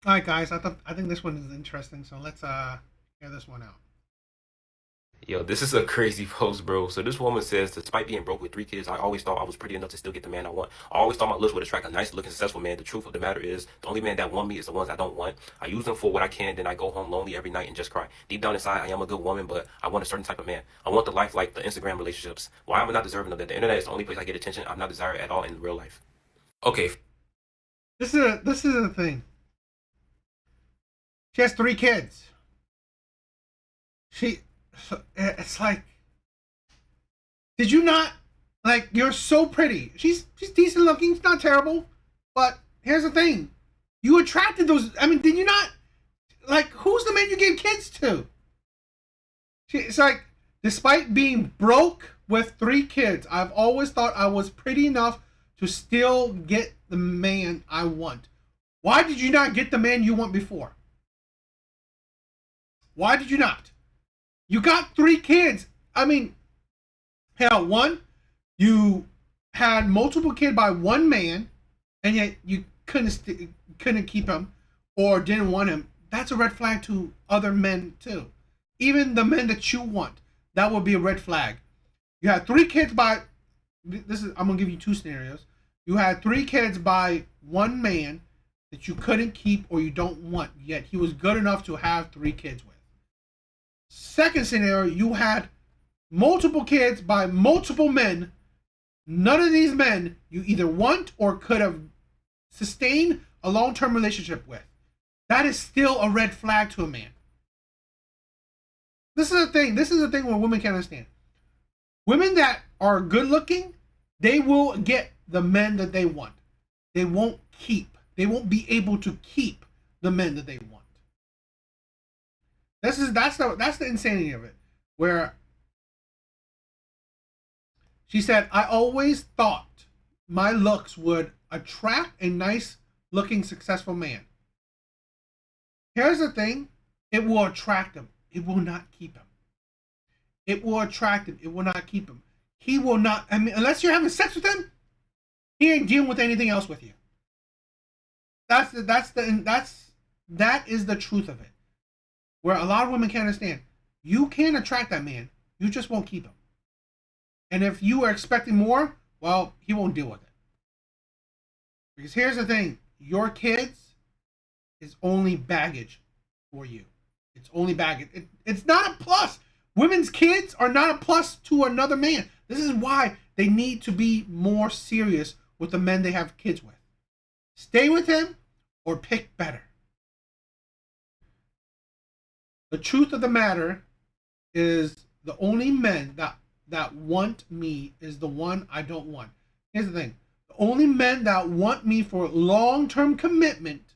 All right, guys. I think this one is interesting. So let's hear this one out. Yo, this is a crazy post, bro. So this woman says, despite being broke with three kids, I always thought I was pretty enough to still get the man I want. I always thought my looks would attract a nice looking, successful man. The truth of the matter is, the only man that want me is the ones I don't want. I use them for what I can, then I go home lonely every night and just cry. Deep down inside, I am a good woman, but I want a certain type of man. I want the life like the Instagram relationships. Why am I not deserving of that? The internet is the only place I get attention. I'm not desired at all in real life. Okay, This is the thing. She has three kids. She, it's like, did you not like? You're so pretty. She's decent looking. She's not terrible. But here's the thing. You attracted those. I mean, did you not like? Who's the man you gave kids to? It's like, despite being broke with three kids, I've always thought I was pretty enough to still get the man I want. Why did you not get the man you want before? Why did you not? You got three kids. I mean, hell, one, you had multiple kids by one man, and yet you couldn't keep him or didn't want him. That's a red flag to other men too. Even the men that you want, that would be a red flag. You had three kids by this is I'm gonna give you two scenarios. You had three kids by one man that you couldn't keep or you don't want, yet he was good enough to have three kids with. Second scenario, you had multiple kids by multiple men. None of these men you either want or could have sustained a long term relationship with. That is still a red flag to a man. This is the thing. This is the thing where women can't understand. Women that are good looking, they will get the men that they want. They won't keep. They won't be able to keep the men that they want. That's the insanity of it. Where she said, I always thought my looks would attract a nice looking successful man. Here's the thing, it will attract him. It will not keep him. It will attract him. It will not keep him. He will not, I mean, unless you're having sex with him, he ain't dealing with anything else with you. That is the truth of it. Where a lot of women can't understand. You can attract that man. You just won't keep him. And if you are expecting more, well, he won't deal with it. Because here's the thing, your kids is only baggage for you. It's only baggage. It's not a plus. Women's kids are not a plus to another man. This is why they need to be more serious with the men they have kids with. Stay with him or pick better. The truth of the matter is the only men that want me is the one I don't want. Here's the thing. The only men that want me for long-term commitment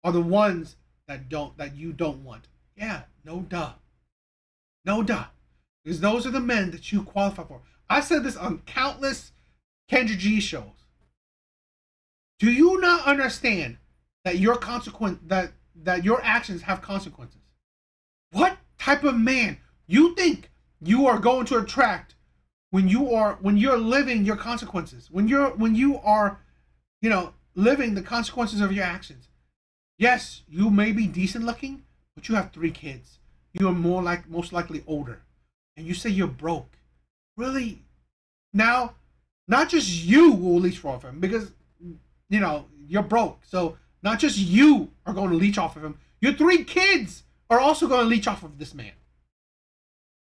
are the ones that you don't want. Yeah, no duh. No duh. Because those are the men that you qualify for. I said this on countless Kendra G shows. Do you not understand that your consequence that your actions have consequences? What type of man you think you are going to attract when you're living your consequences? When you are, living the consequences of your actions. Yes, you may be decent looking, but you have three kids. You are most likely older. And you say you're broke. Really? Now, not just you will leech off him because you're broke. So not just you are going to leech off of him. Your three kids are also going to leech off of this man,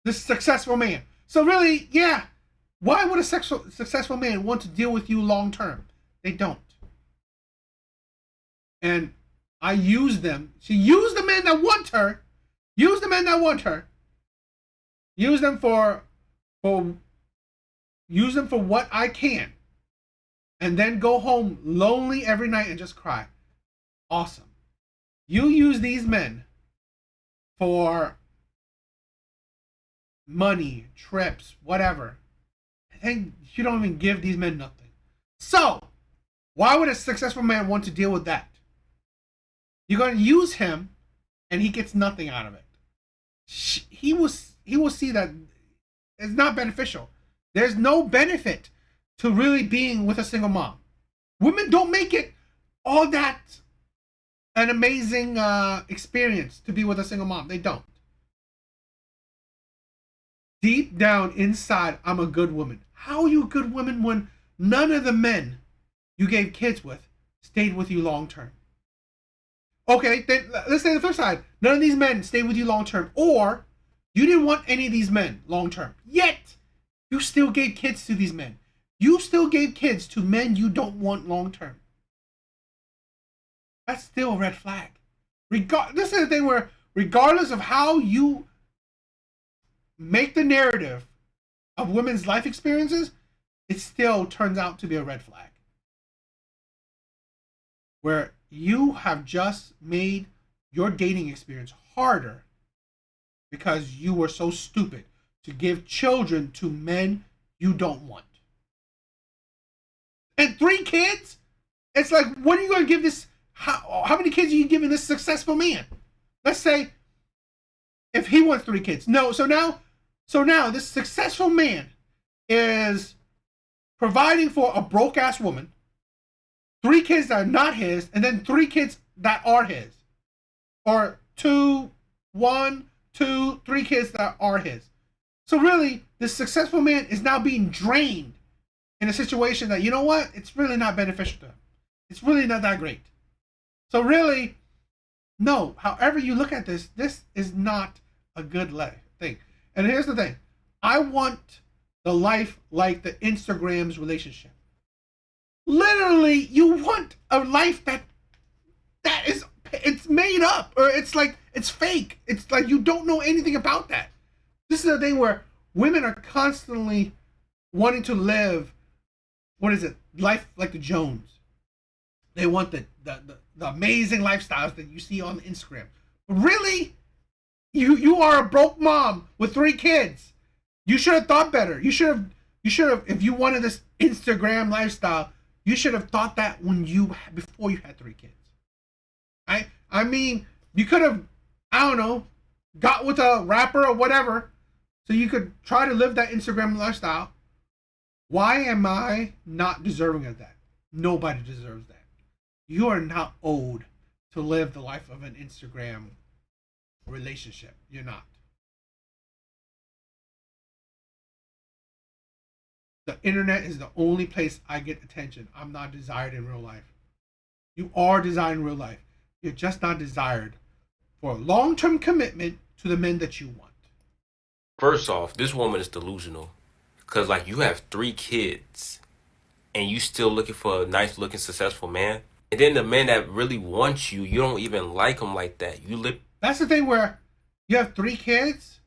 this successful man. So really, yeah, why would a successful man want to deal with you long term? They don't. And I use them. She used the men that want her. Use the men that want her. Use them for use them for what I can, and then go home lonely every night and just cry. Awesome. You use these men for money, trips, whatever. And you don't even give these men nothing. So, why would a successful man want to deal with that? You're going to use him, and he gets nothing out of it. He will see that it's not beneficial. There's no benefit to really being with a single mom. Women don't make it all that an amazing experience to be with a single mom. They don't. Deep down inside, I'm a good woman. How are you a good woman when none of the men you gave kids with stayed with you long term? Okay, then let's say the flip side. None of these men stayed with you long term, or you didn't want any of these men long term. Yet, you still gave kids to these men. You still gave kids to men you don't want long term. That's still a red flag. This is the thing where, regardless of how you make the narrative of women's life experiences, it still turns out to be a red flag. Where you have just made your dating experience harder because you were so stupid to give children to men you don't want. And 3 kids? It's like, what are you going to give this? How many kids are you giving this successful man? Let's say if he wants 3 kids. No, so now this successful man is providing for a broke ass woman, 3 kids that are not his, and then 3 kids that are his. Or 2, 1, 2, 3 kids that are his. So really, this successful man is now being drained in a situation that, you know what? It's really not beneficial to him. It's really not that great. So really, no, however you look at this, this is not a good thing. And here's the thing. I want the life like the Instagram's relationship. Literally, you want a life that is, it's made up, or it's like, it's fake. It's like you don't know anything about that. This is the thing where women are constantly wanting to live, what is it, life like the Jones. They want the amazing lifestyles that you see on Instagram. But really, you are a broke mom with 3 kids. You should have thought better. You should have, if you wanted this Instagram lifestyle, you should have thought that before you had 3 kids. I mean, you could have, I don't know, got with a rapper or whatever, so you could try to live that Instagram lifestyle. Why am I not deserving of that? Nobody deserves that. You are not owed to live the life of an Instagram relationship. You're not. The internet is the only place I get attention. I'm not desired in real life. You are desired in real life. You're just not desired for a long-term commitment to the men that you want. First off, this woman is delusional. Because, like, you have 3 kids and you still looking for a nice looking, successful man. And then the man that really wants you, you don't even like him like that. That's the thing where you have 3 kids.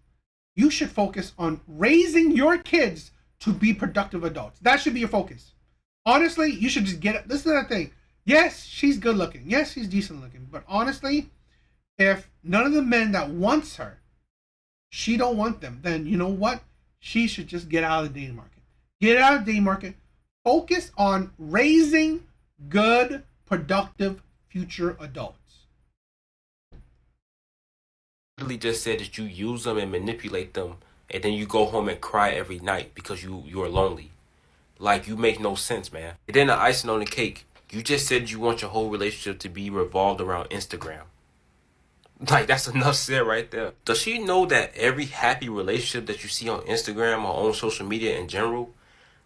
You should focus on raising your kids to be productive adults. That should be your focus. Honestly, you should just get it. This is the thing. Yes, she's good looking. Yes, she's decent looking. But honestly, if none of the men that wants her, she don't want them, then you know what? She should just get out of the dating market. Get out of the dating market. Focus on raising good, productive future adults. Literally just said that you use them and manipulate them, and then you go home and cry every night because you are lonely. Like, you make no sense, man. And then the icing on the cake, you just said you want your whole relationship to be revolved around Instagram. Like, that's enough said right there. Does she know that every happy relationship that you see on Instagram or on social media in general,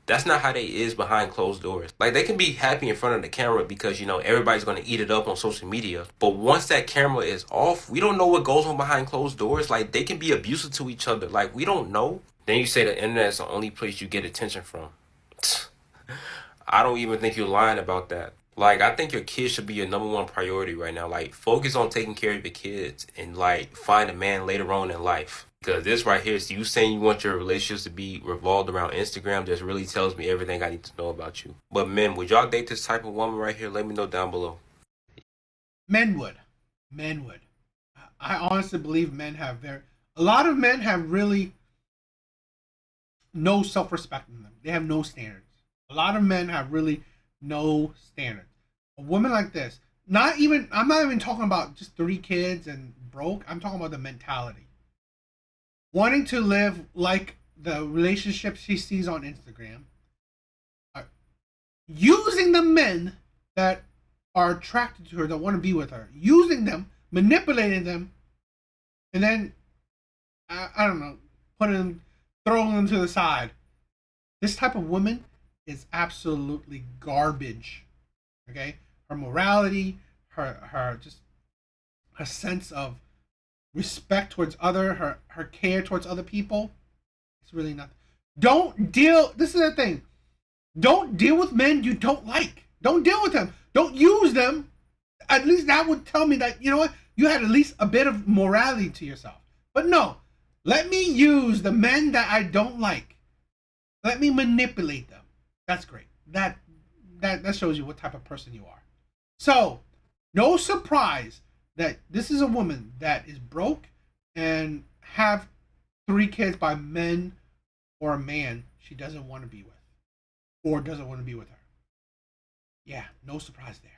that's not how they is behind closed doors? Like, they can be happy in front of the camera because, you know, everybody's going to eat it up on social media. But once that camera is off, we don't know what goes on behind closed doors. Like, they can be abusive to each other. Like, we don't know. Then you say the internet is the only place you get attention from. I don't even think you're lying about that. Like, I think your kids should be your #1 priority right now. Like, focus on taking care of your kids and, like, find a man later on in life. Because this right here, so you saying you want your relationships to be revolved around Instagram, just really tells me everything I need to know about you. But men, would y'all date this type of woman right here? Let me know down below. Men would. Men would. I honestly believe a lot of men have really no self-respect in them. They have no standards. A lot of men have really no standards. A woman like this, I'm not even talking about just 3 kids and broke. I'm talking about the mentality. Wanting to live like the relationships she sees on Instagram. Using the men that are attracted to her, that want to be with her, using them, manipulating them, and then I don't know, throwing them to the side. This type of woman is absolutely garbage. Okay, her morality, her sense of respect towards her care towards other people, it's really nothing. Don't deal. This is the thing. Don't deal with men you don't like. Don't deal with them. Don't use them. At least that would tell me that, you know what, you had at least a bit of morality to yourself. But no, let me use the men that I don't like. Let me manipulate them. That's great. That shows you what type of person you are. So, no surprise that this is a woman that is broke and have 3 kids by men or a man she doesn't want to be with, or doesn't want to be with her. Yeah, no surprise there.